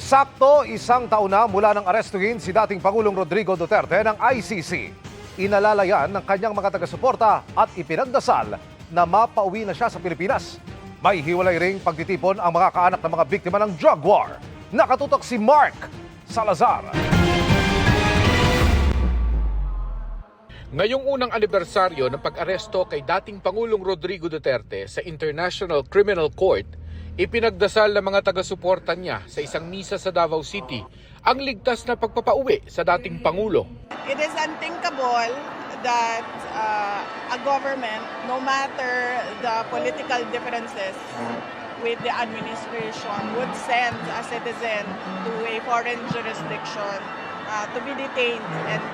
Sakto isang taon na mula nang arestuhin si dating Pangulong Rodrigo Duterte ng ICC. Inalalayan ng kanyang mga taga-suporta at ipinagdasal na mapauwi na siya sa Pilipinas. May hiwalay ring pagtitipon ang mga kaanak ng mga biktima ng drug war. Nakatutok si Mark Salazar. Ngayong unang anibersaryo ng pag-aresto kay dating Pangulong Rodrigo Duterte sa International Criminal Court, ipinagdasal ng mga taga-suporta niya sa isang misa sa Davao City ang ligtas na pagpapauwi sa dating Pangulo. It is unthinkable that a government, no matter the political differences with the administration, would send a citizen to a foreign jurisdiction to be detained and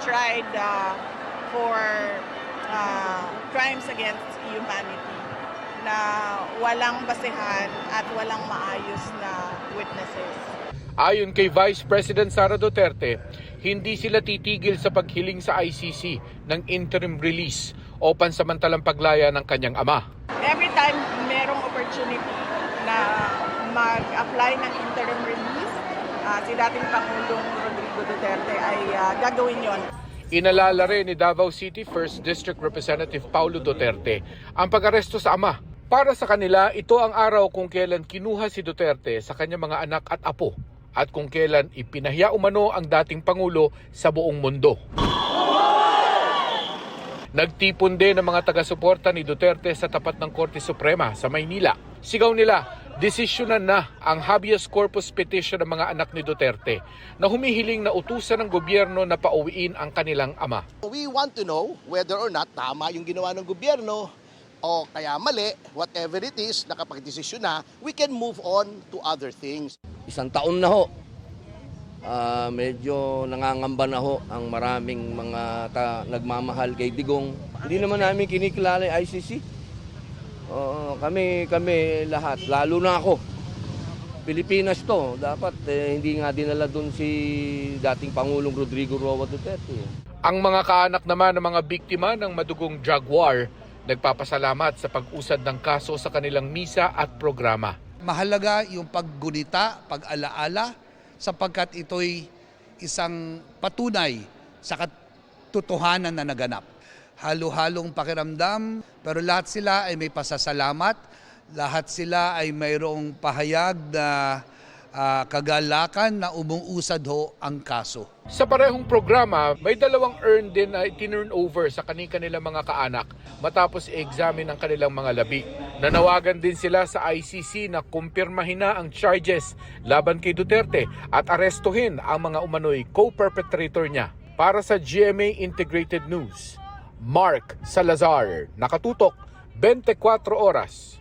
tried for crimes against humanity na walang basehan at walang maayos na witnesses. Ayon kay Vice President Sara Duterte, hindi sila titigil sa paghiling sa ICC ng interim release o pansamantalang paglaya ng kanyang ama. Every time merong opportunity na mag-apply ng interim release, si dating Pangulong Rodrigo Duterte ay gagawin yon. Inalala rin ni Davao City 1st District Representative Paulo Duterte ang pag-aresto sa ama. Para sa kanila, ito ang araw kung kailan kinuha si Duterte sa kanyang mga anak at apo at kung kailan ipinahiya umano ang dating Pangulo sa buong mundo. Nagtipon din ang mga taga-suporta ni Duterte sa tapat ng Korte Suprema sa Maynila. Sigaw nila, desisyonan na ang habeas corpus petition ng mga anak ni Duterte na humihiling na utusan ng gobyerno na pauwiin ang kanilang ama. We want to know whether or not tama yung ginawa ng gobyerno o kaya mali, whatever it is, nakapag-desisyon na, we can move on to other things. Isang taon na ho. Medyo nangangamba na ho ang maraming mga nagmamahal kay Digong. Hindi naman namin kinikilala yung ICC. Kami lahat, lalo na ako. Pilipinas to, dapat hindi nga dinala doon si dating Pangulong Rodrigo Roa Duterte. Ang mga kaanak naman ng mga biktima ng madugong drug war, nagpapasalamat sa pag-usad ng kaso sa kanilang misa at programa. Mahalaga yung paggunita, pag-alaala, sapagkat ito'y isang patunay sa katotohanan na naganap. Halo-halong pakiramdam, pero lahat sila ay may pasasalamat, lahat sila ay mayroong pahayag na kagalakan na umuusad ho ang kaso. Sa parehong programa, may dalawang earn din na itinurn over sa kanilang mga kaanak matapos i-examine ang kanilang mga labi. Nanawagan din sila sa ICC na kumpirmahin na ang charges laban kay Duterte at arestuhin ang mga umano'y co-perpetrator niya. Para sa GMA Integrated News, Mark Salazar, nakatutok 24 oras.